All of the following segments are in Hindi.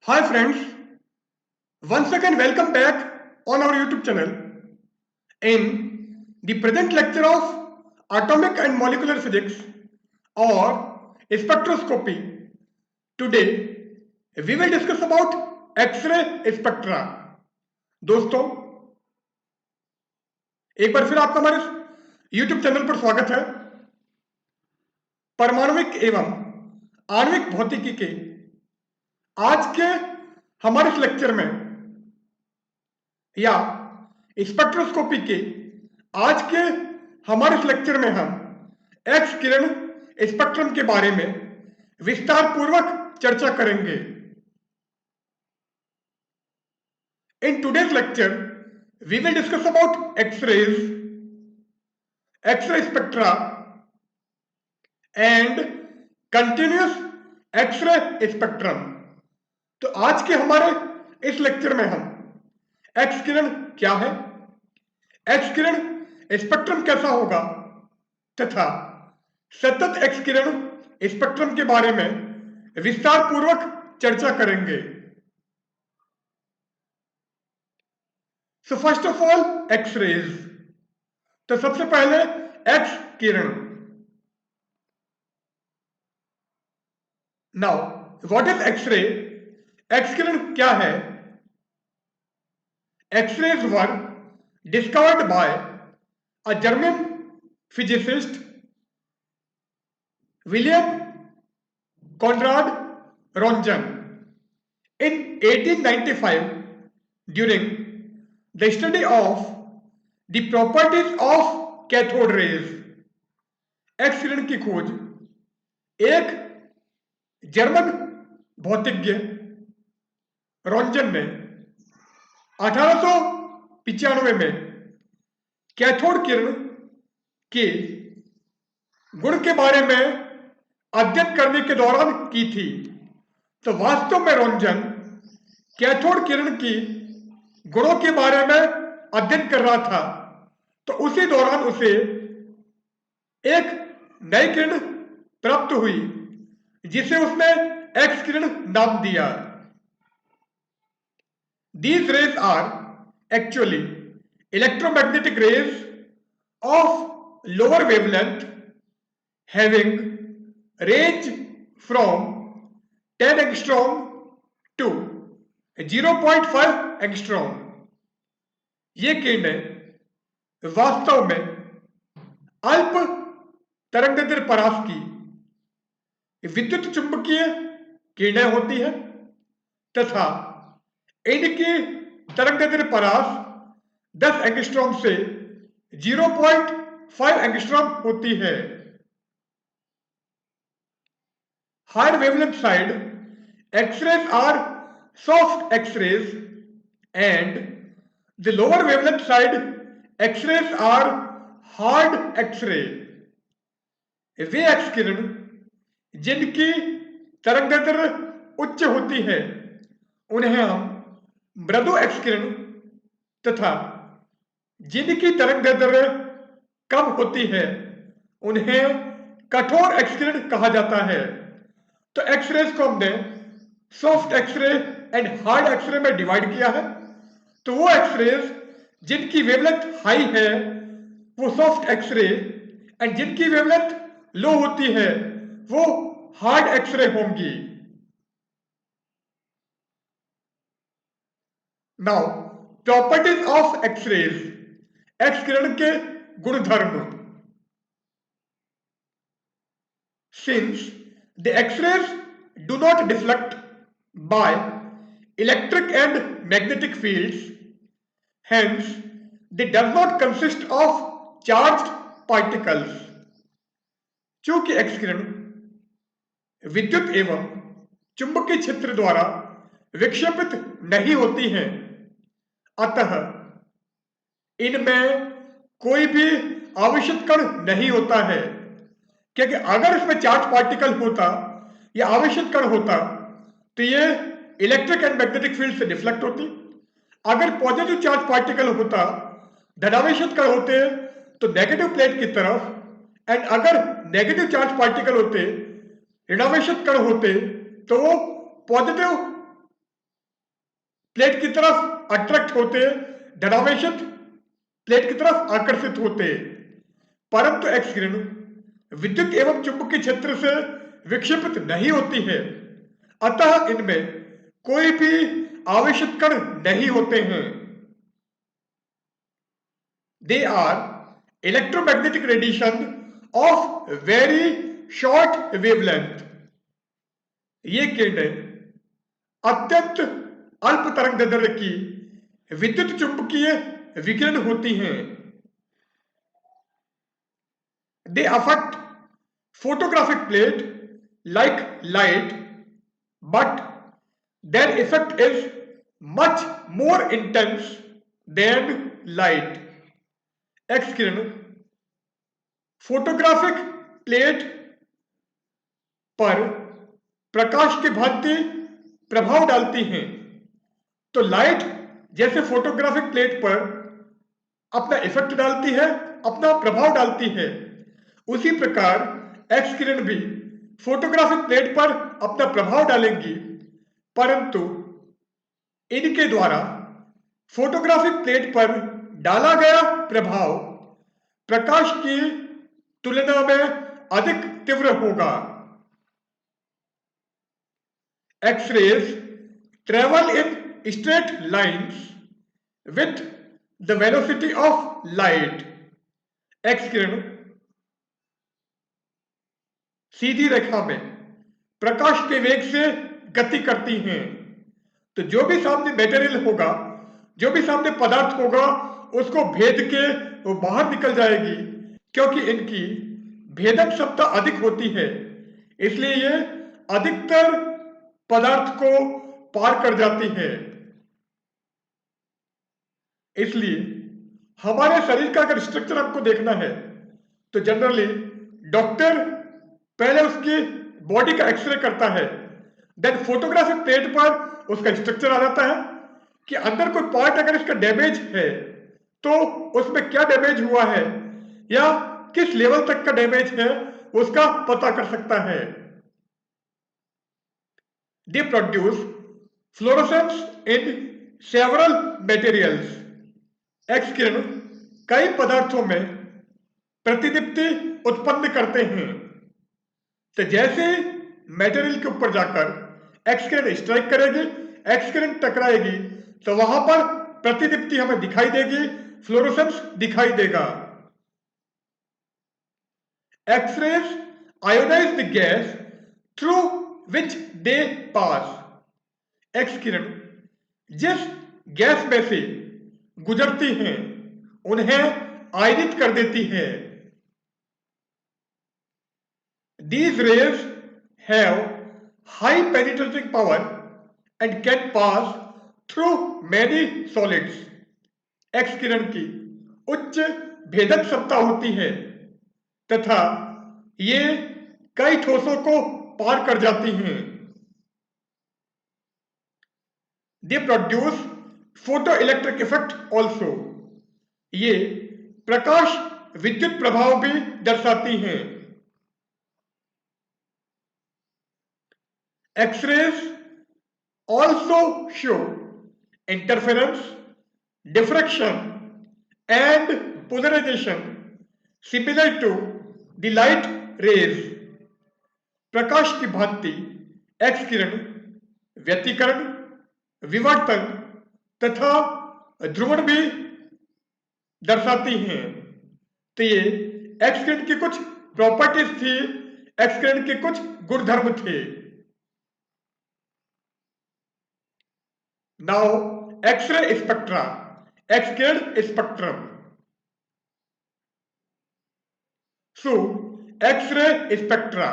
Hi friends, once again welcome back on our YouTube channel. In the present lecture of Atomic and Molecular Physics or Spectroscopy, today we will discuss about X-ray spectra. दोस्तों एक बार फिर आपका हमारे YouTube चैनल पर स्वागत है। परमाणुविक एवं आणविक भौतिकी के आज के हमारे इस लेक्चर में या स्पेक्ट्रोस्कोपी के आज के हमारे इस लेक्चर में हम एक्स किरण स्पेक्ट्रम के बारे में विस्तार पूर्वक चर्चा करेंगे। In today's lecture we will discuss about X-rays, X-ray spectra and continuous X-ray spectrum. तो आज के हमारे इस लेक्चर में हम एक्स किरण क्या है, एक्स किरण स्पेक्ट्रम कैसा होगा तथा सतत एक्स किरण स्पेक्ट्रम के बारे में विस्तार पूर्वक चर्चा करेंगे। So first of all X rays. तो सबसे पहले एक्स किरण। Now what is X ray? X किरण क्या है? X-rays were discovered by a German physicist, William Conrad Röntgen, in 1895 during the study of the properties of cathode rays. X किरण की खोज एक जर्मन भौतिज्ञ रोंजन ने 1895 में कैथोड किरण के गुण के बारे में अध्ययन करने के दौरान की थी। तो वास्तव में रोंजन कैथोड किरण की गुणों के बारे में अध्ययन कर रहा था, तो उसी दौरान उसे एक नई किरण प्राप्त हुई जिसे उसने एक्स किरण नाम दिया। These rays are actually electromagnetic rays of lower wavelength having range from 10 angstrom to 0.5 angstrom। ये किरणें वास्तव में अल्प तरंगदैर्घ्य परास की विद्युत चुंबकीय किरणें होती है तथा इनकी तरंगदैर्घ्य परास 10 एंगस्ट्रॉम से 0.5 एंगस्ट्रॉम होती है। Higher wavelength side X rays are soft X rays and the lower wavelength side X rays are hard X ray. वे एक्स किरण जिनकी तरंगदैर्घ्य उच्च होती है उन्हें हम मृदु एक्स किरण तथा जिनकी तरंगदैर्घ्य कम होती है उन्हें कठोर एक्स किरण कहा जाता है। तो एक्सरेज को हमने soft x ray and hard X-ray में डिवाइड किया है। तो वो एक्सरेज जिनकी वेवलेंथ हाई है वो सॉफ्ट एक्सरे एंड जिनकी वेवलेंथ लो होती है वो हार्ड एक्सरे होंगी। Now properties of X rays, X किरण के गुणधर्म। Since the X rays do not deflect by electric and magnetic fields, hence they does not consist of charged particles. चूंकि एक्स किरण विद्युत एवं चुंबकीय क्षेत्र द्वारा विक्षेपित नहीं होती हैं, अतः इनमें कोई भी आवेशित कण नहीं होता है। क्योंकि अगर इसमें चार्ज पार्टिकल होता या आवेशित कण होता तो ये इलेक्ट्रिक एंड मैग्नेटिक फील्ड से डिफ्लेक्ट होती। अगर पॉजिटिव चार्ज पार्टिकल होता, धनावेशित कण होते तो नेगेटिव प्लेट की तरफ, एंड अगर नेगेटिव चार्ज पार्टिकल होते, ऋणावेशित कण होते तो वो पॉजिटिव प्लेट की तरफ अट्रैक्ट होते, धनावेशित प्लेट की तरफ आकर्षित होते, परंतु एक्स किरण विद्युत एवं चुंबकीय क्षेत्र से विक्षेपित नहीं होती है, अतः इनमें कोई भी आवेशित कण नहीं होते हैं। They are electromagnetic radiation of very short wavelength. ये किरणें अत्यंत अल्प तरंग दैर्ध्य की विद्युत चुंबकीय विकिरण होती हैं। They affect photographic plate like light, but their effect is much more intense than light. X किरण फोटोग्राफिक प्लेट पर प्रकाश की भांति प्रभाव डालती हैं, तो लाइट जैसे फोटोग्राफिक प्लेट पर अपना इफेक्ट डालती है, अपना प्रभाव डालती है, उसी प्रकार एक्स किरण भी फोटोग्राफिक प्लेट पर अपना प्रभाव डालेंगी, परंतु इनके द्वारा फोटोग्राफिक प्लेट पर डाला गया प्रभाव प्रकाश की तुलना में अधिक तीव्र होगा। X rays travel in straight lines with the velocity of light. X किरण सीधी रेखा में प्रकाश के वेग से गति करती हैं, तो जो भी सामने मटेरियल होगा, जो भी सामने पदार्थ होगा, उसको भेद के वो बाहर निकल जाएगी, क्योंकि इनकी भेदक क्षमता अधिक होती है, इसलिए ये अधिकतर पदार्थ को पार कर जाती है। इसलिए हमारे शरीर का अगर स्ट्रक्चर आपको देखना है तो जनरली डॉक्टर पहले उसकी बॉडी का एक्सरे करता है, देन फोटोग्राफिक प्लेट पर उसका स्ट्रक्चर आ जाता है कि अंदर कोई पार्ट अगर इसका डैमेज है तो उसमें क्या डैमेज हुआ है या किस लेवल तक का डैमेज है उसका पता कर सकता है। They produce fluorescence in several materials. X किरण कई पदार्थों में प्रतिदीप्ति उत्पन्न करते हैं, तो जैसे मटेरियल के ऊपर जाकर एक्स किरण स्ट्राइक करेगी, एक्स किरण टकराएगी, तो वहां पर प्रतिदीप्ति हमें दिखाई देगी, फ्लोरोसेंस दिखाई देगा। X rays ionize the gas through which they pass. X किरण जिस गैस में से गुजरती हैं उन्हें आयनित कर देती है। These rays have high penetrating power and can pass through many solids. X किरण की उच्च भेदक क्षमता होती है तथा ये कई ठोसों को पार कर जाती हैं। They produce photoelectric effect also. ये प्रकाश विद्युत प्रभाव भी दर्शाती हैं। X-rays also show interference, diffraction and polarization similar to the light rays. प्रकाश की भांति एक्स किरण व्यतिकरण, विवर्तन तथा ध्रुवण भी दर्शाती हैं। तो ये एक्स किरण की कुछ प्रॉपर्टीज थी, एक्स किरण के कुछ गुणधर्म थे। Now X-ray spectra, X-kiरण spectrum. So X-ray spectra.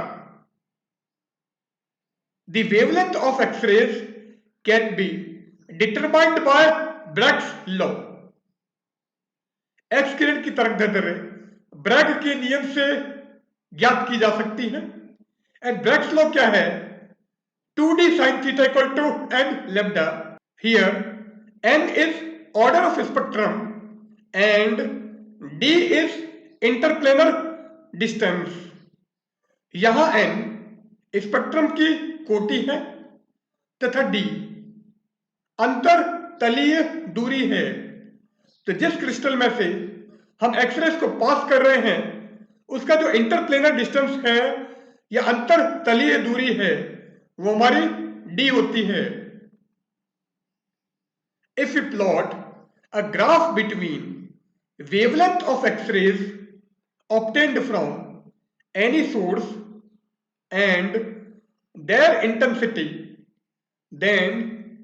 The wavelength of X-rays can be determined by Bragg's law. X किरण की तरंगदैर्ध्य ब्रैग के नियम से ज्ञात की जा सकती है। एंड ब्रैग्स लॉ क्या है? 2d sin theta equal to n lambda. Here n is order of spectrum and d is interplanar distance. यहां n स्पेक्ट्रम की कोटि है तथा d अंतर तलीय दूरी है। तो जिस क्रिस्टल में से हम एक्सरेज को पास कर रहे हैं उसका जो इंटरप्लेनर डिस्टेंस है या अंतर तलीय दूरी है वो हमारी d होती है। If we plot a graph between wavelength of X-rays obtained from any source and their intensity, then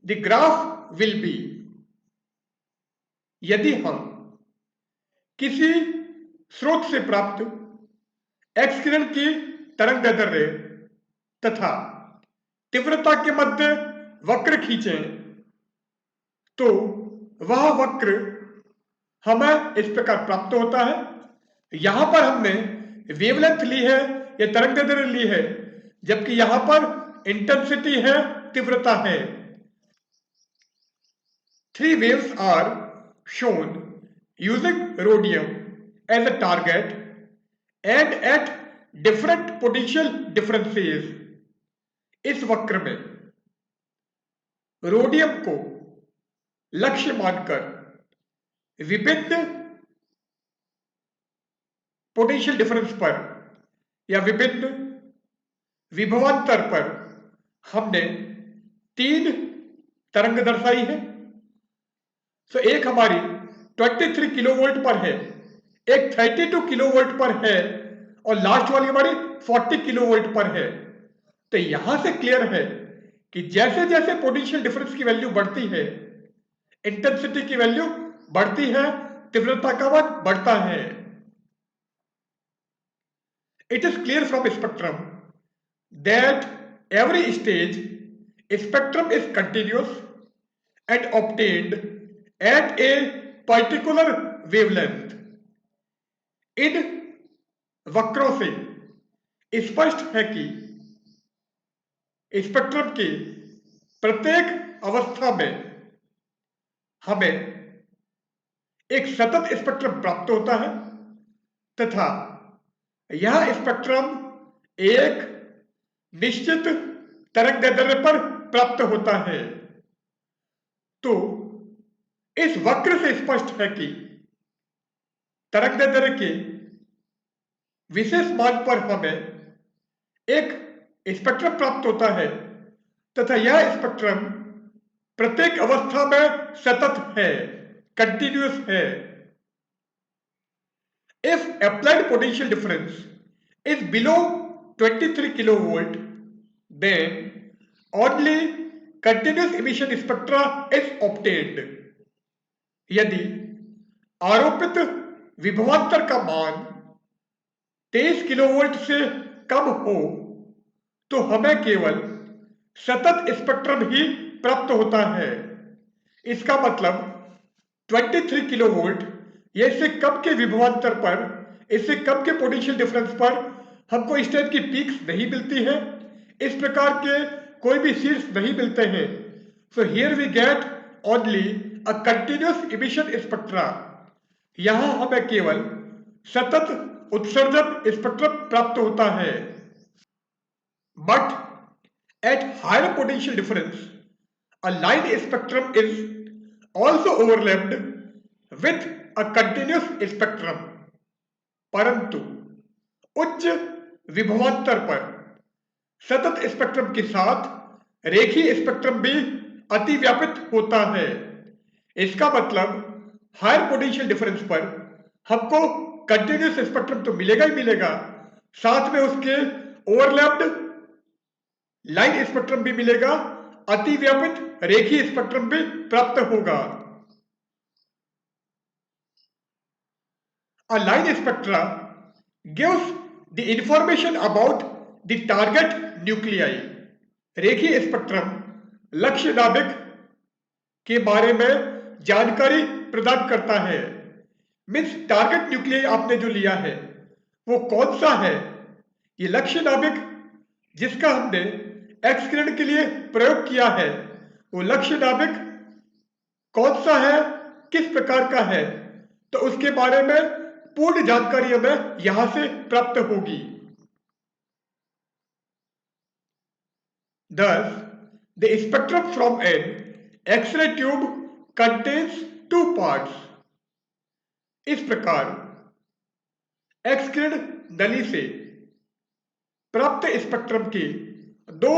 the graph will be, यदि हम किसी स्रोत से प्राप्त एक्स किरण की तरंगदैर्ध्य तथा तीव्रता के मध्य वक्र खींचें तो वह वक्र हमें इस प्रकार प्राप्त होता है। यहां पर हमने वेवलेंथ ली है या तरंगदैर्ध्य ली है, जबकि यहां पर इंटेंसिटी है, तीव्रता है। Three waves are shown using rhodium as a target and at different potential differences। इस वक्र में रोडियम को लक्ष्य मानकर विभिन्न पोटेंशियल डिफरेंस पर या विभिन्न विभवांतर पर हमने 3 तरंग दर्शाई है। तो एक हमारी 23 किलोवोल्ट पर है, एक 32 किलोवोल्ट पर है और लास्ट वाली हमारी 40 किलोवोल्ट पर है। तो यहां से क्लियर है कि जैसे जैसे पोटेंशियल डिफरेंस की वैल्यू बढ़ती है, इंटेंसिटी की वैल्यू बढ़ती है, तीव्रता का मान बढ़ता है। It is clear from spectrum that every stage spectrum is continuous and obtained at a particular wavelength। इन वक्रों से स्पष्ट है कि स्पेक्ट्रम की प्रत्येक अवस्था में हमें एक सतत स्पेक्ट्रम प्राप्त होता है तथा यह स्पेक्ट्रम एक निश्चित तरंगदैर्ध्य पर प्राप्त होता है। तो इस वक्र से स्पष्ट है कि तरंगदैर्ध्य के विशेष मान पर हमें एक स्पेक्ट्रम प्राप्त होता है तथा यह स्पेक्ट्रम प्रत्येक अवस्था में सतत है, कंटिन्यूअस है। If applied potential difference is below 23 kilovolt, then only continuous emission spectra is obtained। यदि आरोपित विभवांतर का मान 23 किलोवोल्ट से कम हो तो हमें केवल सतत स्पेक्ट्रम ही प्राप्त होता है। इसका मतलब 23 किलोवोल्ट या इससे कम के विभवांतर पर, इससे कम के पोटेंशियल डिफरेंस पर हमको इस टाइप की पीक्स नहीं मिलती है, इस प्रकार के कोई भी शीर्ष नहीं मिलते हैं। So here we get only a continuous emission spectra. यहां हमें केवल सतत उत्सर्जन स्पेक्ट्रम प्राप्त होता है। But at higher potential difference a line spectrum is also overlapped with a continuous spectrum। परंतु उच्च विभवांतर पर सतत स्पेक्ट्रम के साथ रेखीय स्पेक्ट्रम भी अतिव्यापित होता है। इसका मतलब हायर पोटेंशियल डिफरेंस पर हमको कंटिन्यूस स्पेक्ट्रम तो मिलेगा ही मिलेगा, साथ में उसके ओवरलैप्ड लाइन स्पेक्ट्रम भी मिलेगा, अतिव्यापित रेखीय स्पेक्ट्रम भी प्राप्त होगा। A line spectra gives the information about the target nuclei। रेखीय स्पेक्ट्रम लक्ष्य नाभिक के बारे में जानकारी प्रदान करता है। मीन्स टारगेट न्यूक्लियाई आपने जो लिया है वो कौन सा है, ये लक्ष्य नाभिक जिसका हमने एक्स किरण के लिए प्रयोग किया है वो लक्ष्य नाभिक कौन सा है, किस प्रकार का है, तो उसके बारे में पूर्ण जानकारी हमें यहां से प्राप्त होगी। Thus, the spectrum from an X-ray tube contains two parts. इस प्रकार एक्स किरण नली से प्राप्त स्पेक्ट्रम के दो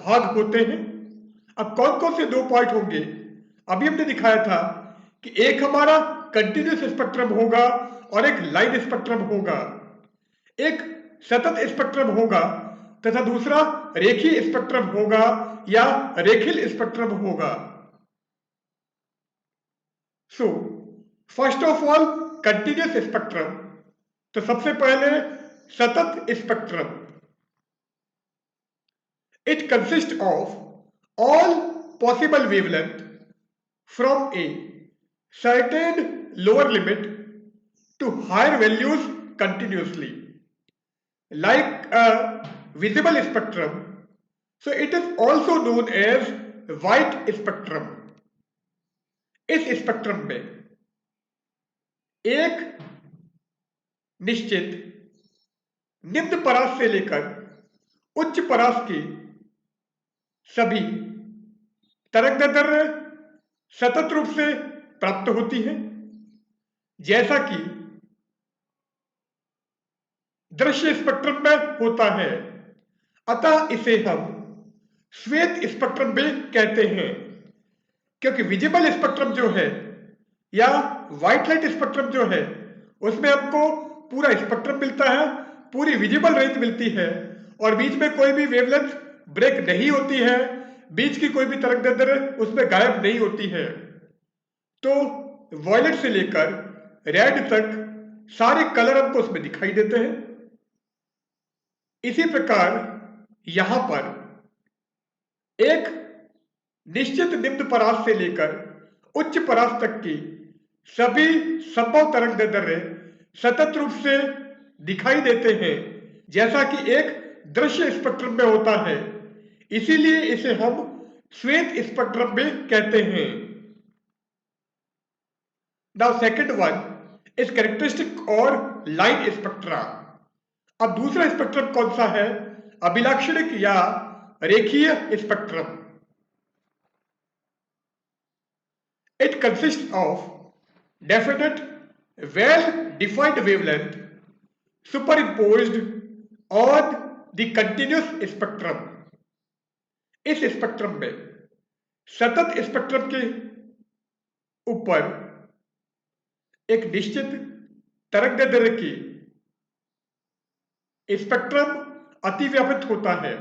भाग होते हैं। अब कौन कौन से दो पार्ट होंगे? अभी हमने दिखाया था कि एक हमारा कंटिन्यूस स्पेक्ट्रम होगा और एक लाइन स्पेक्ट्रम होगा, एक सतत स्पेक्ट्रम होगा तथा दूसरा रेखीय स्पेक्ट्रम होगा या रेखिल स्पेक्ट्रम होगा। सो first of all continuous spectrum, तो सबसे पहले सतत spectrum. It consists of all possible wavelength from a certain lower limit to higher values continuously, like a visible spectrum. So it is also known as white spectrum. इस स्पेक्ट्रम में एक निश्चित निम्न परास से लेकर उच्च परास की सभी तरंगदैर्ध्य सतत रूप से प्राप्त होती है, जैसा कि दृश्य स्पेक्ट्रम में होता है। अतः इसे हम श्वेत स्पेक्ट्रम भी कहते हैं, क्योंकि विजिबल स्पेक्ट्रम जो है या व्हाइट लाइट स्पेक्ट्रम जो है उसमें हमको पूरा स्पेक्ट्रम मिलता है, पूरी विजिबल रेंज मिलती है और बीच में कोई भी वेवलेंथ ब्रेक नहीं होती है, बीच की कोई भी तरंगदैर्ध्य उसमें गायब नहीं होती है। तो वॉयलेट से लेकर रेड तक सारे कलर हमको उसमें दिखाई देते हैं। इसी प्रकार यहां पर एक निश्चित निम्न परास से लेकर उच्च परास तक की सभी संभव तरंगदैर्ध्य सतत रूप से दिखाई देते हैं, जैसा कि एक दृश्य स्पेक्ट्रम में होता है। इसीलिए इसे हम श्वेत स्पेक्ट्रम भी कहते हैं। Now second one is characteristic और लाइन स्पेक्ट्रा। अब दूसरा स्पेक्ट्रम कौन सा है? अभिलाक्षणिक या रेखीय spectrum. It consists of definite, well-defined wavelength superimposed on the continuous spectrum. इस स्पेक्ट्रम में सतत स्पेक्ट्रम के ऊपर एक निश्चित तरंगदैर्ध्य की स्पेक्ट्रम अतिव्यापित होता है।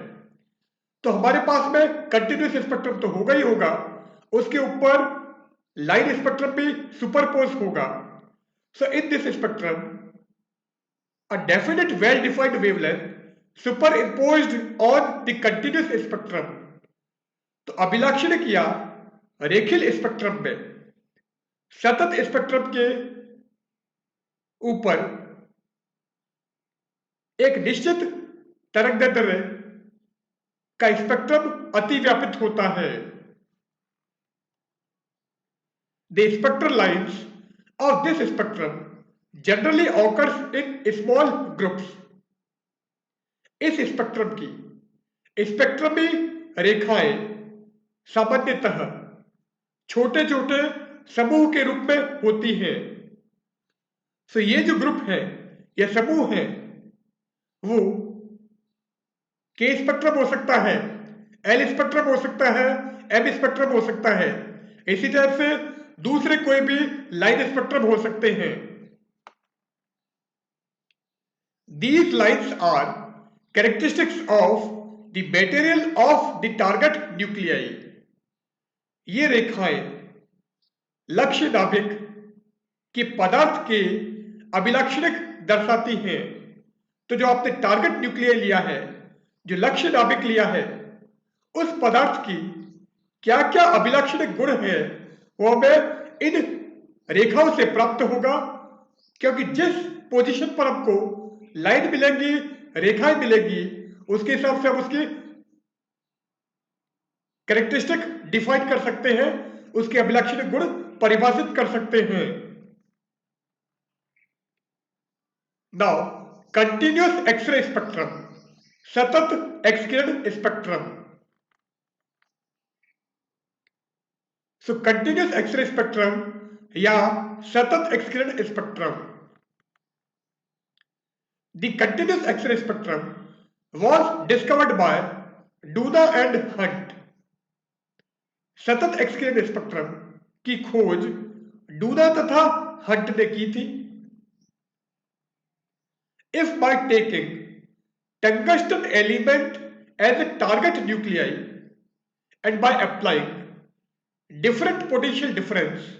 तो हमारे पास में कंटिन्यूस स्पेक्ट्रम तो होगा ही होगा, उसके ऊपर लाइन स्पेक्ट्रम भी सुपरपोज होगा। So in this spectrum a definite well-defined wavelength superimposed on the continuous spectrum। तो अभिलाक्षणिक या रेखिल स्पेक्ट्रम में सतत स्पेक्ट्रम के ऊपर एक निश्चित तरंगदैर्ध्य का स्पेक्ट्रम अतिव्यापित होता है। The spectral lines of this spectrum generally occurs in small groups। इस स्पेक्ट्रम की स्पेक्ट्रमी रेखाएं सामान्यतः छोटे छोटे समूह के रूप में होती हैं। तो ये जो ग्रुप है या समूह है वो के स्पेक्ट्रम हो सकता है, एल स्पेक्ट्रम हो सकता है, एम स्पेक्ट्रम हो सकता है, इसी तरह से दूसरे कोई भी लाइन स्पेक्ट्रम हो सकते हैं। These lines are characteristics of the material of the target nuclei। ये रेखाएं लक्ष्य नाभिक के पदार्थ के अभिलाक्षणिक दर्शाती हैं। तो जो आपने टारगेट न्यूक्लियाई लिया है, जो लक्ष्य नाभिक लिया है, उस पदार्थ की क्या क्या अभिलाक्षणिक गुण है वो हमें इन रेखाओं से प्राप्त होगा, क्योंकि जिस पोजीशन पर हमको लाइन मिलेंगी, रेखाएं मिलेंगी, उसके हिसाब से हम उसकी कैरेक्टरिस्टिक डिफाइन कर सकते हैं, उसके अभिलाक्षणिक गुण परिभाषित कर सकते हैं। नाउ कंटिन्यूअस एक्सरे स्पेक्ट्रम, सतत एक्स किरण स्पेक्ट्रम। सो कंटिन्यूस एक्सरे स्पेक्ट्रम या सतत एक्सकिरण spectrum. The continuous X-ray spectrum was discovered by Duna and Hunt। सतत एक्सकिरण स्पेक्ट्रम की खोज डूना तथा हंट ने की थी। If by taking tungsten element as a target nuclei and by applying different potential difference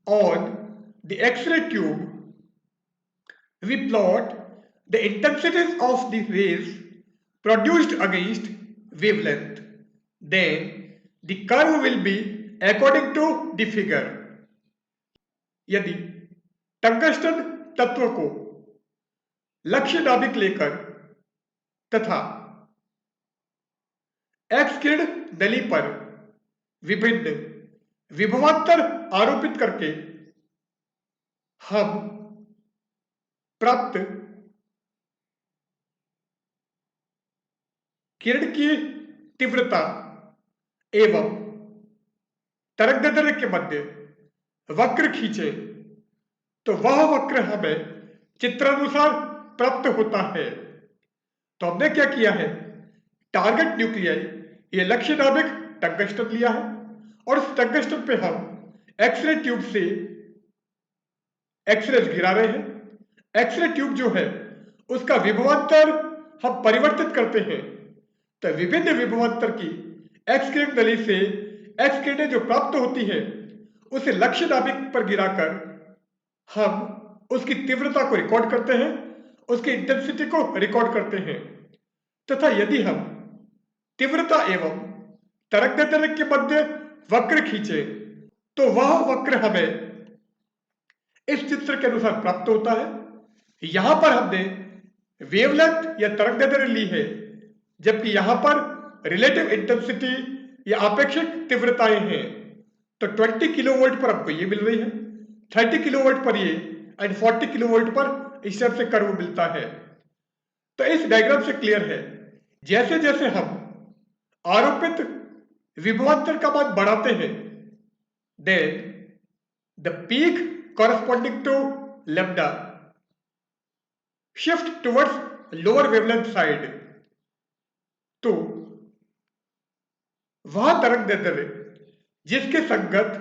on the X-ray tube, we plot the intensities of the rays produced against wavelength, then the curve will be according to the figure। यदि टंगस्टन तत्व को लक्ष्य नाभिक लेकर तथा एक्स किरण नली पर विभिन्न विभवांतर आरोपित करके हम प्राप्त किरण की तीव्रता एवं तरंगदैर्घ्य के मध्य वक्र खींचे तो वह वक्र हमें चित्रानुसार प्राप्त होता है। तो हमने क्या किया है, टारगेट न्यूक्लियाई ये लक्ष्य नाभिक टंगस्टन लिया है और उस टंगस्टन पे हम एक्सरे ट्यूब से एक्सरे गिरा रहे हैं। एक्सरे ट्यूब जो है उसका विभवांतर हम परिवर्तित करते हैं, तो विभिन्न विभवांतर की एक्स किरण नली से एक्स किरणें जो प्राप्त होती है उसे लक्ष्य नाभिक पर गिराकर हम उसकी तीव्रता को रिकॉर्ड करते हैं, उसकी इंटेंसिटी को रिकॉर्ड करते हैं तथा यदि हम तीव्रता एवं तरंगदैर्घ्य के मध्य वक्र खींचे तो वह वक्र हमें इस चित्र के अनुसार प्राप्त होता है। यहां पर हमने वेवलेंथ या तरंगदैर्घ्य ली है, जबकि यहां पर रिलेटिव इंटेंसिटी या आपेक्षिक तीव्रताएं हैं। तो 20 किलोवोल्ट पर हमको ये मिल रही है, 30 किलोवोल्ट पर ये एंड 40 किलोवोल्ट पर इस तरह से कर्व मिलता है। तो इस डायग्राम से क्लियर है, जैसे जैसे हम आरोपित विभवांतर का मान बढ़ाते हैं then the peak corresponding to lambda shift towards lower wavelength side। तो वह तरंगदैर्घ्य जिसके संगत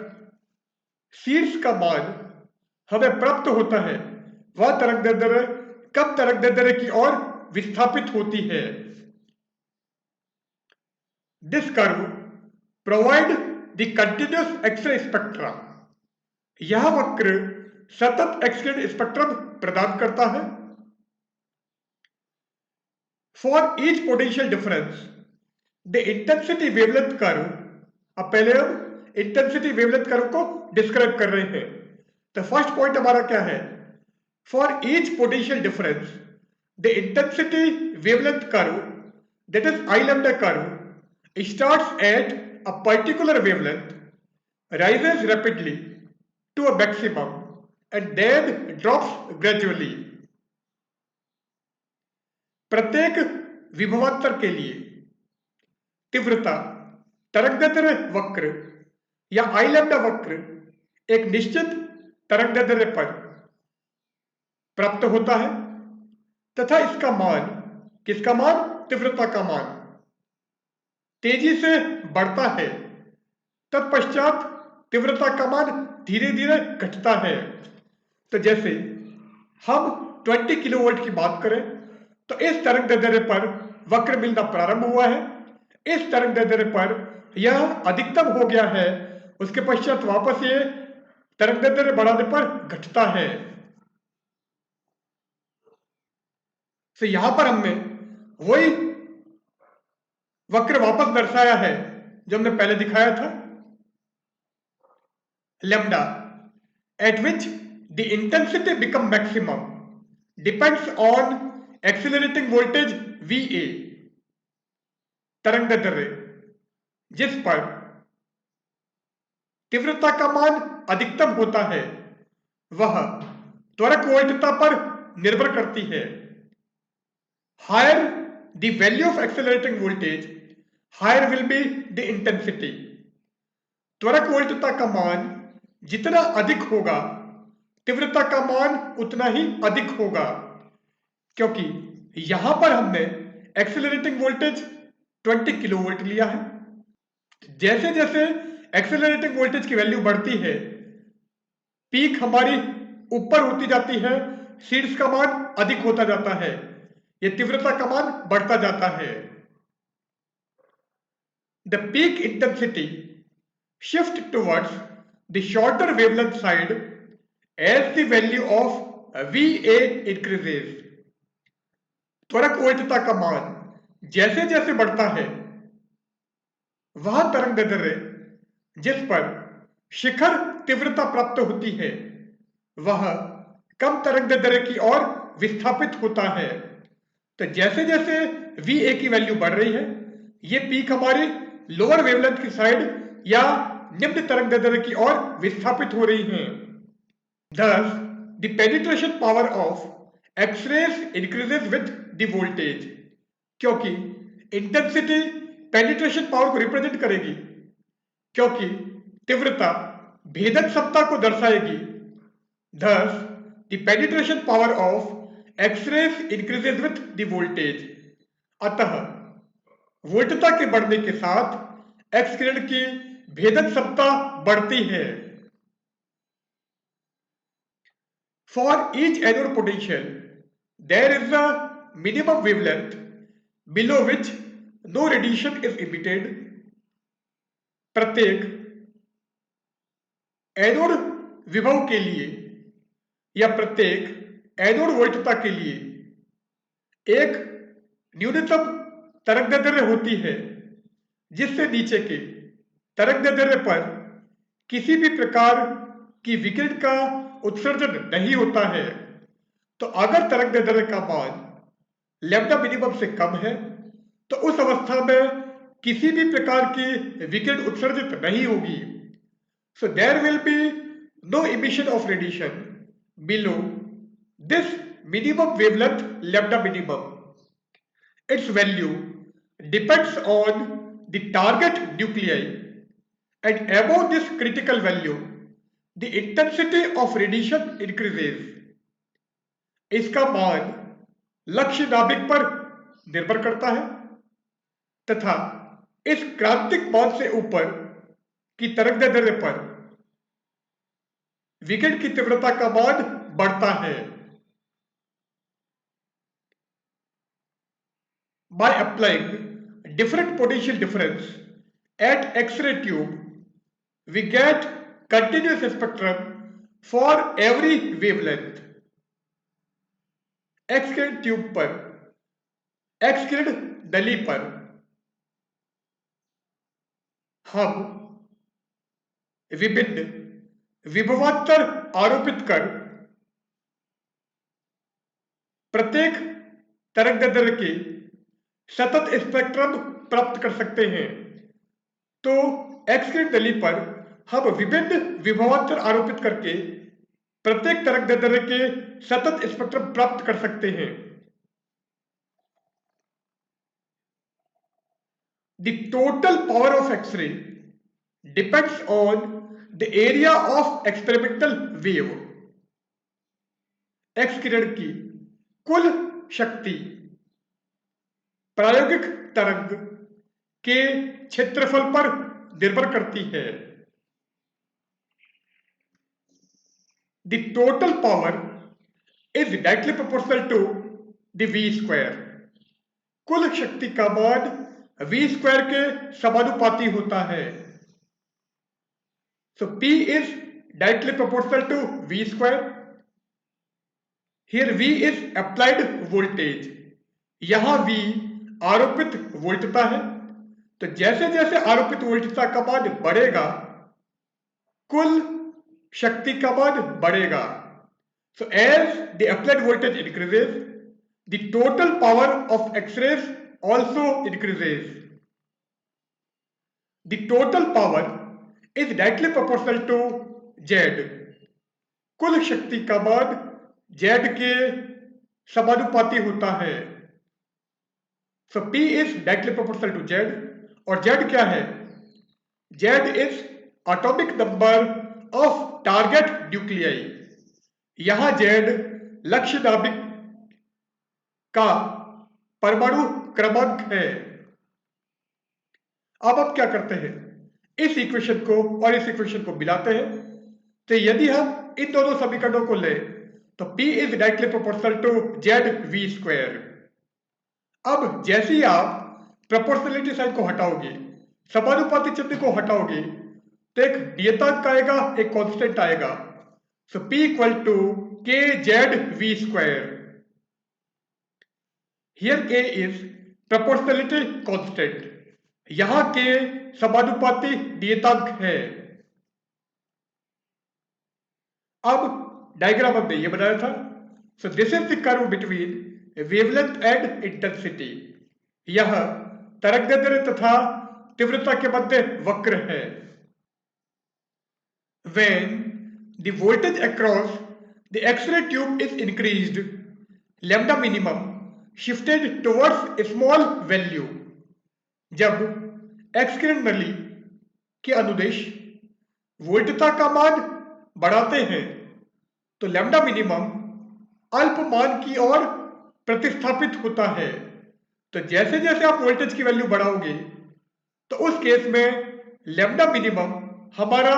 शीर्ष का मान हमें प्राप्त होता है वह तरंगदैर्घ्य कम तरंगदैर्घ्य की ओर विस्थापित होती है। This curve provide the continuous X-ray spectra. यह वक्र सतत एक्सकिरण स्पेक्ट्रम प्रदान करता है। For each potential difference the intensity wavelength curve. अब पहले हम इंटेंसिटी वेवलेंथ कर्व को डिस्क्राइब कर रहे हैं। तो फर्स्ट पॉइंट हमारा क्या है, for each potential difference the intensity wavelength curve that is I lambda curve starts at a particular wavelength, rises rapidly to a maximum and then drops gradually। प्रत्येक विभवांतर के लिए तीव्रता तरंगदैर्घ्य वक्र या आई लैम्डा वक्र एक निश्चित तरंगदैर्घ्य पर प्राप्त होता है तथा इसका मान, किसका मान, तीव्रता का मान तेजी से बढ़ता है। तत्पश्चात तीव्रता का मान धीरे धीरे घटता है। तो जैसे हम 20 किलोवोल्ट की बात करें तो इस तरंगदैर्घ्य पर वक्र मिलना प्रारंभ हुआ है, इस तरंगदैर्घ्य पर यह अधिकतम हो गया है, उसके पश्चात वापस ये तरंगदैर्घ्य बढ़ाने पर घटता है। तो यहां पर हमने वही वक्र वापस दर्शाया है जो हमने पहले दिखाया था। lambda at which the intensity become maximum depends on accelerating voltage VA। तरंगदैर्घ्य जिस पर तीव्रता का मान अधिकतम होता है वह त्वरक वोल्टता पर निर्भर करती है। Higher the value of accelerating voltage higher will be the intensity. त्वरक वोल्टता का मान जितना अधिक होगा तीव्रता का मान उतना ही अधिक होगा, क्योंकि यहां पर हमने एक्सेलरेटिंग वोल्टेज 20 किलो वोल्ट लिया है। जैसे जैसे एक्सेलरेटिंग वोल्टेज की वैल्यू बढ़ती है, पीक हमारी ऊपर होती जाती है, सीड्स का मान अधिक होता जाता है, ये तीव्रता का मान बढ़ता जाता है। The peak intensity shift towards the shorter wavelength side as the value of VA increases. त्वरक वोल्टता का मान जैसे जैसे बढ़ता है, वह तरंगदैर्ध्य जिस पर शिखर तीव्रता प्राप्त होती है, वह कम तरंगदैर्ध्य की ओर विस्थापित होता है। तो जैसे जैसे VA की वैल्यू बढ़ रही है, ये पीक हमारी लोअर वेवलेंथ की साइड या निम्न तरंगदैर्ध्य की ओर विस्थापित हो रही हैं। Thus, the penetration power of X-rays increases with the voltage. क्योंकि इंटेंसिटी पेनिट्रेशन पावर को रिप्रेजेंट करेगी, क्योंकि तीव्रता भेदक क्षमता को दर्शाएगी। Thus, the penetration power of X-rays increases with the voltage. अतः वोल्टता के बढ़ने के साथ एक्स किरण की भेदक क्षमता बढ़ती है। For each anode potential, there is a minimum wavelength below which no radiation is emitted. प्रत्येक एनोड विभव के लिए या प्रत्येक एनोड वोल्टता के लिए एक न्यूनतम तरंगदैर्ध्य होती है, जिससे नीचे के तरंगदैर्ध्य पर किसी भी प्रकार की विकिरण का उत्सर्जन नहीं होता है। तो अगर तरंगदैर्ध्य का मान लैम्डा मिनिमम से कम है, तो उस अवस्था में किसी भी प्रकार की विकिरण उत्सर्जित नहीं होगी। So there will be no emission of radiation below this minimum wavelength lambda minimum. Its value depends on the target nuclei, and above this critical value, the intensity of radiation increases. इसका मान लक्ष्य नाभिक पर निर्भर करता है तथा इस क्रांतिक मान से ऊपर की तरंगदैर्ध्य पर विकिरण की तीव्रता का मान बढ़ता है। By applying different potential difference at X-ray tube, we get continuous spectrum for every wavelength. X Kiran tube पर, X किरण नली पर हम विभिन्न विभवांतर आरोपित कर प्रत्येक तरंगदैर्ध्य के सतत स्पेक्ट्रम प्राप्त कर सकते हैं। तो एक्स किरण नली पर हम विभिन्न विभवांतर आरोपित करके प्रत्येक तरंगदैर्ध्य के सतत स्पेक्ट्रम प्राप्त कर सकते हैं। The total power of X-ray depends on the area of experimental wave. X किरण की कुल शक्ति प्रायोगिक तरंग के क्षेत्रफल पर निर्भर करती है। The total power is directly proportional to the V square. कुल शक्ति का मान V square के समानुपाती होता है। So P is directly proportional to V square. Here V is applied voltage. यहां V आरोपित वोल्टता है। तो जैसे जैसे आरोपित वोल्टता का मान बढ़ेगा, कुल शक्ति का मान बढ़ेगा। So as the applied voltage increases, the total power of X-rays also increases. The total power is directly proportional to Z. कुल शक्ति का मान Z के समानुपाती होता है। So P is directly proportional to Z, और Z क्या है? Z is atomic number of target nuclei. यहां जेड लक्ष्य नाभिक का परमाणु क्रमांक है। अब हम क्या करते हैं, इस इक्वेशन को और इस इक्वेशन को मिलाते हैं। तो यदि हम इन दोनों समीकरणों को लें तो P is directly proportional to ZV²। अब जैसे ही आप प्रोपोर्शनलिटी साइन को हटाओगे, समानुपाती चिन्ह को हटाओगे, तो एक नियतांक आएगा, एक कांस्टेंट आएगा। So P equal to KZV²। Here K is proportionality constant, यहां के समानुपाती नियतांक है। अब डायग्राम हमने ये बनाया था। So this is the curve between wavelength and intensity. यह तरंगदैर्ध्य तथा तीव्रता के मध्य वक्र है। When the voltage across the X-ray tube is increased, lambda minimum shifted towards a small value। जब एक्स किरण नली के अनुदेश वोल्टता का मान बढ़ाते हैं तो लैम्डा मिनिमम अल्प मान की ओर प्रतिस्थापित होता है। तो जैसे जैसे आप वोल्टेज की वैल्यू बढ़ाओगे तो उस केस में लैम्डा मिनिमम हमारा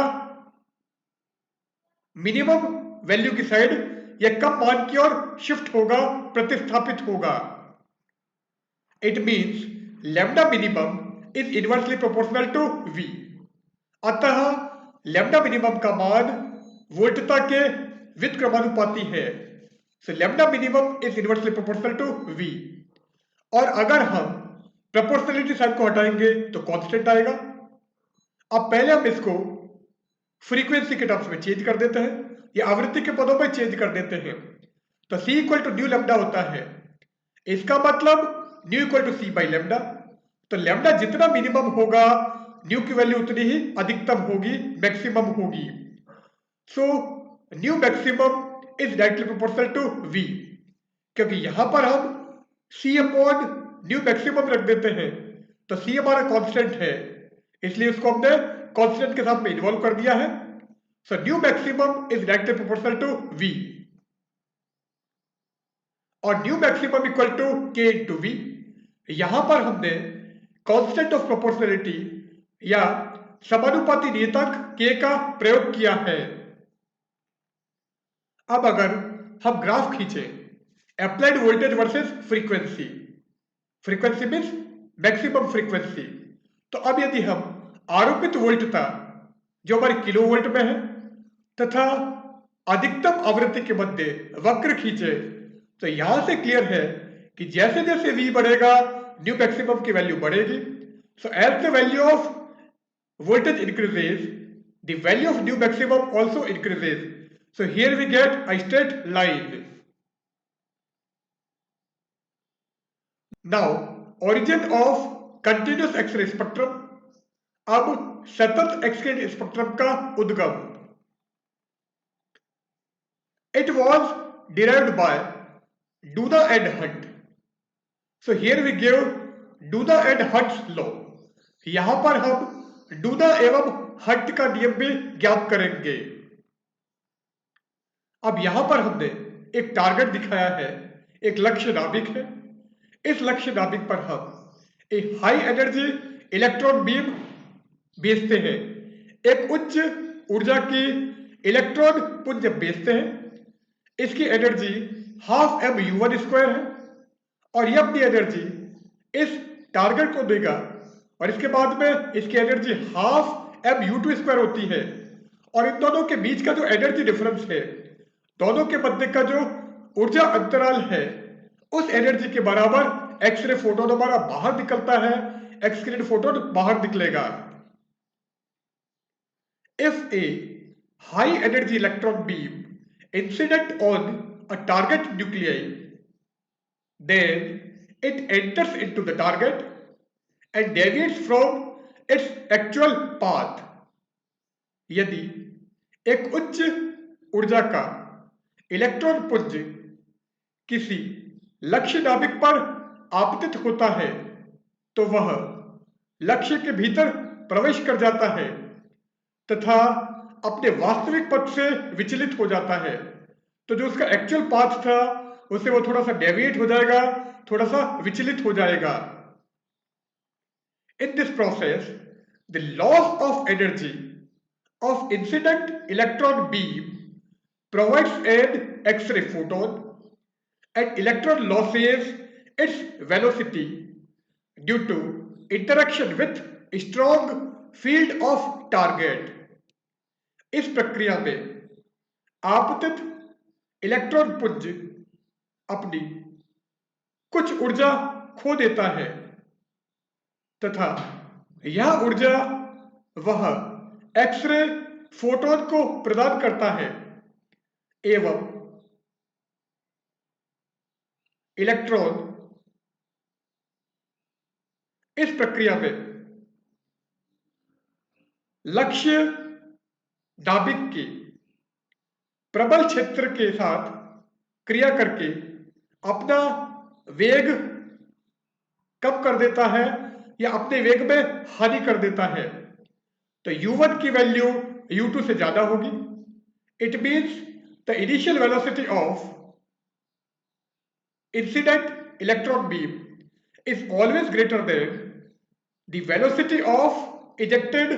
मिनिमम वैल्यू की साइड या कम मान की ओर शिफ्ट होगा, प्रतिस्थापित होगा। It means lambda minimum is inversely proportional to V। अतः लैम्डा मिनिमम का मान वोल्टता के व्युत्क्रमानुपाती है। So lambda minimum is inversely proportional to V। और अगर हम प्रोपोर्शनलिटी साइन को हटाएंगे तो कांस्टेंट आएगा। अब पहले हम इसको फ्रीक्वेंसी के टर्म्स में चेंज कर देते हैं, या आवृत्ति के पदों में चेंज कर देते हैं। तो C equal to nu lambda होता है, इसका मतलब nu equal to C by lambda. तो लैम्डा जितना मिनिमम होगा न्यू की वैल्यू उतनी ही अधिकतम होगी, मैक्सिमम होगी। So nu maximum is directly proportional to V। क्योंकि यहां पर हम C अपॉन न्यू मैक्सिमम रख देते हैं, तो C हमारा कांस्टेंट है, इसलिए उसको हमने कांस्टेंट के साथ में इन्वॉल्व कर दिया है। So nu maximum is directly proportional to V। और nu maximum equal to K into V। यहां पर हमने कांस्टेंट ऑफ प्रोपोर्शनलिटी या समानुपाती नियतांक K का प्रयोग किया है। अब अगर हम ग्राफ खींचे applied voltage versus frequency, frequency means maximum frequency, तो अब यदि हम आरोपित वोल्टता जो हमारे किलो वोल्ट में है तथा अधिकतम आवृत्ति के मध्य वक्र खींचे, तो यहां से क्लियर है कि जैसे जैसे V बढ़ेगा न्यू मैक्सिमम की वैल्यू बढ़ेगी। So as the value of voltage increases, the value of new maximum also increases. So here we get a straight line. Now origin of continuous X-ray spectrum। अब सतत X-ray स्पेक्ट्रम का उद्गम। It was derived by Duna and Hunt। So here we give Duna and Hunt's law। यहां पर हम डूना एवं हंट का नियम भी ज्ञात करेंगे। अब यहां पर हमने एक टारगेट दिखाया है, एक लक्ष्य नाभिक है। इस लक्ष्य नाभिक पर हम एक हाई एनर्जी इलेक्ट्रॉन बीम भेजते हैं, एक उच्च ऊर्जा की इलेक्ट्रॉन पुंज भेजते हैं। इसकी एनर्जी हाफ m(u1)² है और यह अपनी एनर्जी इस टारगेट को देगा और इसके बाद में इसकी एनर्जी हाफ m(u2)² होती है। और इन दोनों के बीच का जो एनर्जी डिफरेंस है, दोनों के मध्य का जो ऊर्जा अंतराल है, उस एनर्जी के बराबर एक्सरे फोटोन हमारा बाहर निकलता है, एक्सक्रीड फोटोन बाहर निकलेगा। If A high energy electron beam incident on a target nuclei, then it enters into the target and deviates from its actual path। यदि एक उच्च ऊर्जा का इलेक्ट्रॉन पुंज किसी लक्ष्य नाभिक पर आपतित होता है तो वह लक्ष्य के भीतर प्रवेश कर जाता है। तथा अपने वास्तविक पथ से विचलित हो जाता है, तो जो उसका एक्चुअल पाथ था उससे वो थोड़ा सा डेविएट हो जाएगा, थोड़ा सा विचलित हो जाएगा। In this process, the loss of energy of incident electron beam provides an X-ray photon, and electron loses its velocity due to interaction with strong field of target। इस प्रक्रिया में आपतित इलेक्ट्रॉन पुंज अपनी कुछ ऊर्जा खो देता है तथा यह ऊर्जा वह एक्सरे फोटोन को प्रदान करता है एवं इलेक्ट्रॉन इस प्रक्रिया में लक्ष्य नाभिक के प्रबल क्षेत्र के साथ क्रिया करके अपना वेग कम कर देता है या अपने वेग में हानि कर देता है। तो u1 की वैल्यू u2 से ज्यादा होगी। It means the initial velocity of incident electron beam is always greater than the velocity of ejected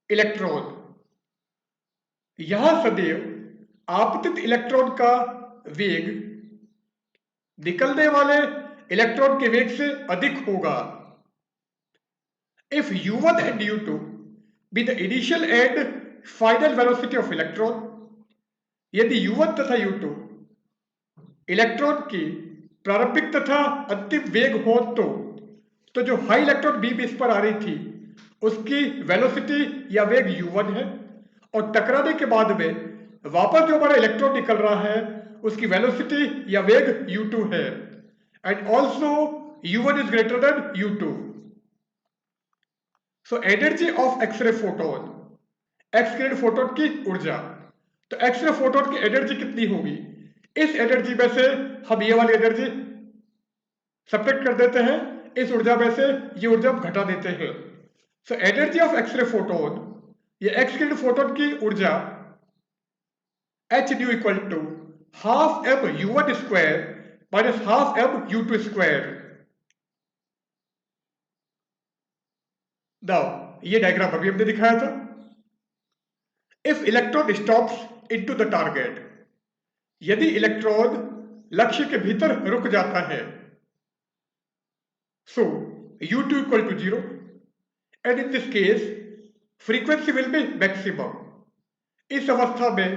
electron. यह सदैव आपतित इलेक्ट्रॉन का वेग निकलने वाले इलेक्ट्रॉन के वेग से अधिक होगा। If u1 and u2 be the initial and final velocity of electron, यदि u1 तथा u2 इलेक्ट्रॉन की प्रारंभिक तथा अंतिम वेग हो तो जो हाई इलेक्ट्रॉन बीम इस पर आ रही थी उसकी वेलोसिटी या वेग u1 है और टकराने के बाद में वापस जो हमारा इलेक्ट्रॉन निकल रहा है उसकी वेलोसिटी या वेग u2 है and also u1 is greater than u2। So energy of x ray photon, x ray photon की ऊर्जा, तो एक्सरे फोटोन की एनर्जी कितनी होगी? इस एनर्जी में से हम ये वाली एनर्जी सब्ट्रैक्ट कर देते हैं, इस ऊर्जा में से ये ऊर्जा हम घटा देते हैं। So energy of x ray photon, ये एक्सरे फोटोन की ऊर्जा h nu equal to half m u1 square minus half m u2 square. Now ये डायग्राम अभी हमने दिखाया था। If electron stops into the target, यदि इलेक्ट्रॉन लक्ष्य के भीतर रुक जाता है, so u2 equal to 0 and in this case frequency will be maximum. इस अवस्था में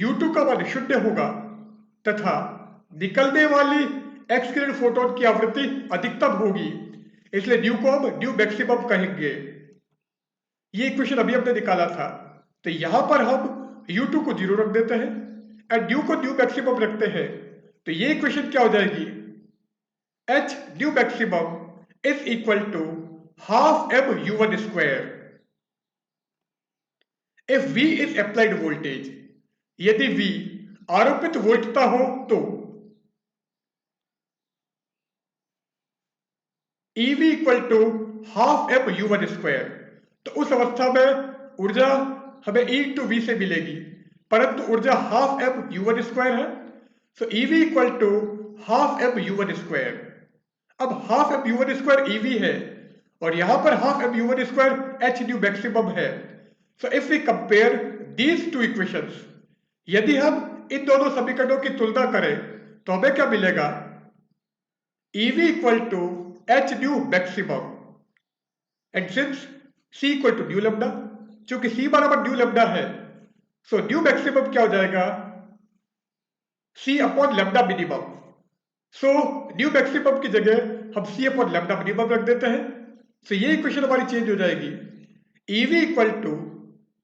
u2 का मान शून्य होगा तथा निकलने वाली एक्स किरण फोटोन की आवृत्ति अधिकतम होगी, इसलिए न्यू को हम न्यू मैक्सिमम कहेंगे। ये इक्वेशन अभी हमने निकाला था, तो यहां पर हम u2 को 0 रख देते हैं एंड न्यू को न्यू मैक्सिमम रखते हैं, तो ये इक्वेशन क्या हो जाएगी? h nu maximum is equal to half m u1 square. If v is applied voltage, यदि v आरोपित वोल्टता हो तो EV equal to half m u1 square, तो उस अवस्था में ऊर्जा हमें E टू V से मिलेगी, परंतु ऊर्जा हाफ m u1 स्क्वायर है, so EV equal to half m u1 square. अब half m u1 square EV है और यहां पर half m u1 square h nu maximum है। So if we compare these two equations, यदि हम इन दोनों समीकरणों की तुलना करें तो हमें क्या मिलेगा? EV equal to h nu maximum and since c equal to nu lambda, चूंकि c बराबर न्यू लेमडा है, सो न्यू मैक्सिमम क्या हो जाएगा? c upon lambda minimum. So nu maximum की जगह हम c अपॉन लेमडा मिनिमम रख देते हैं, सो ये इक्वेशन हमारी चेंज हो जाएगी। EV equal to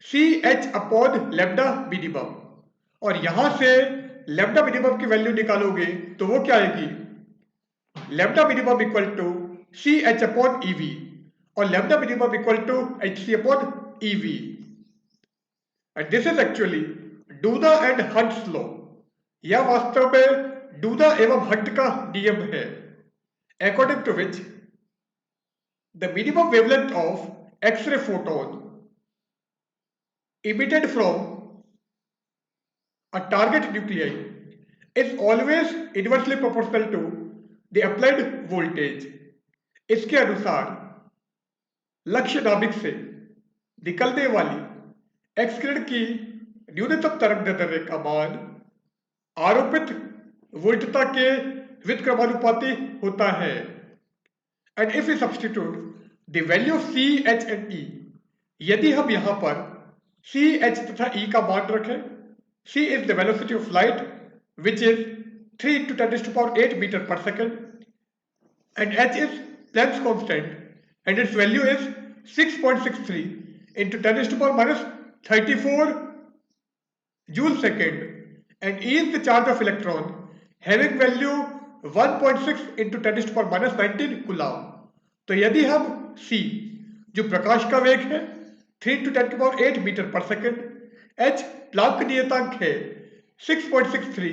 C H upon lambda minimum, और यहां से लेमडा मिनिमम की वैल्यू निकालोगे तो वो क्या आएगी? Lambda minimum equal to C H upon EV और lambda minimum equal to H C upon EV. And this is actually Duane and Hunt's law. यह वास्तव में डूना एवं हंट का नियम है, according to which the minimum wavelength of x ray photon emitted from a target nuclei is always inversely proportional to the applied voltage. इसके अनुसार लक्ष्य नाभिक से निकलने वाली एक्स किरण की न्यूनतम तरंगदैर्ध्य का मान आरोपित वोल्टता के व्युत्क्रमानुपाती होता है. And if you substitute the value of C H and E, यदि हम यहां पर सी एच तथा ई का मान रखें, C is the velocity of light which is 3 into 10⁸ meter per second, and h is Planck's constant and its value is 6.63 into 10⁻34 joule second, and E is the charge of electron having value 1.6 into 10⁻19 coulomb. तो यदि हम C जो प्रकाश का वेग है 3 into 10⁸ मीटर पर सेकेंड, H प्लांक नियतांक है 6.63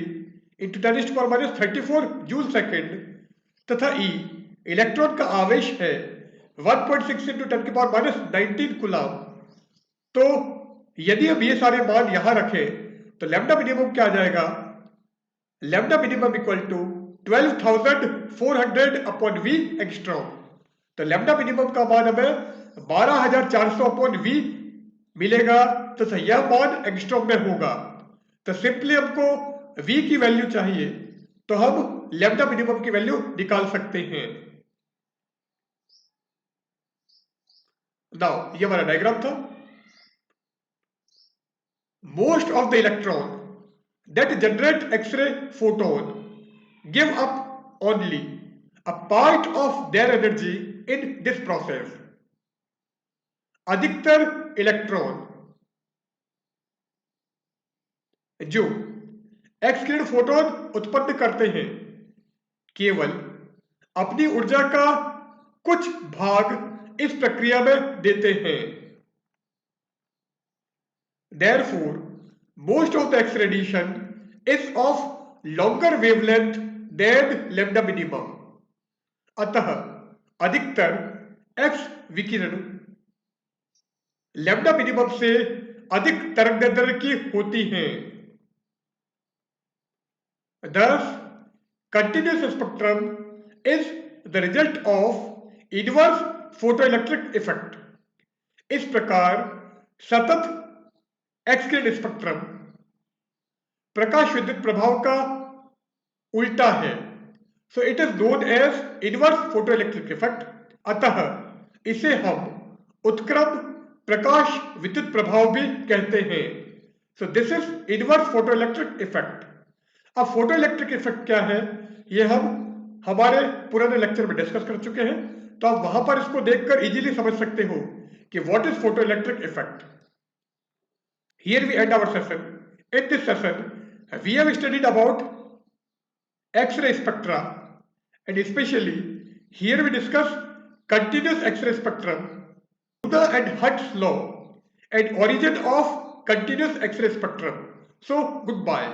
into 10⁻34 जूल सेकेंड तथा E इलेक्ट्रॉन का आवेश है 1.6 into 10⁻19 कूलम. तो यदि हम ये सारे मान यहां रखें तो लैम्डा मिनिमम क्या आ जाएगा? Lambda minimum equal to 12,400 upon V angstrom. तो लैम्डा मिनिमम का मान हमें 12,400 अपॉन वी मिलेगा तथा यह मान एंगस्ट्रॉम में होगा. तो सिंपली हमको v की वैल्यू चाहिए तो हम लैम्डा मिनिमम की वैल्यू निकाल सकते हैं. नाउ ये हमारा डायग्राम था. Most of the electron that generate X-ray photon give up only a part of their energy in this process. अधिकतर इलेक्ट्रॉन जो एक्स किरण फोटोन उत्पन्न करते हैं केवल अपनी ऊर्जा का कुछ भाग इस प्रक्रिया में देते हैं. Therefore, most of the X radiation is of longer wavelength than lambda minimum. अतः अधिकतर X विकिरण लैम्डा मिनिमम से अधिक तरंगदैर्ध्य की होती हैं. Thus, continuous spectrum is the result of inverse photoelectric effect. इस प्रकार सतत एक्स किरण स्पेक्ट्रम प्रकाश विद्युत प्रभाव का उल्टा है. So it is known as inverse photoelectric effect. अतः इसे हम उत्क्रम प्रकाश विद्युत प्रभाव भी कहते हैं. So this is inverse photoelectric effect. अब फोटोइलेक्ट्रिक इफेक्ट क्या है ये हम हमारे पुराने लेक्चर में डिस्कस कर चुके हैं, तो आप वहां पर इसको देखकर इजीली समझ सकते हो कि what is photoelectric effect. Here we end our session. In this session, we have studied about X-ray spectra, and especially here we discuss continuous X-ray spectrum, Buda and Hutt's law, and origin of continuous X-ray spectrum. So, goodbye.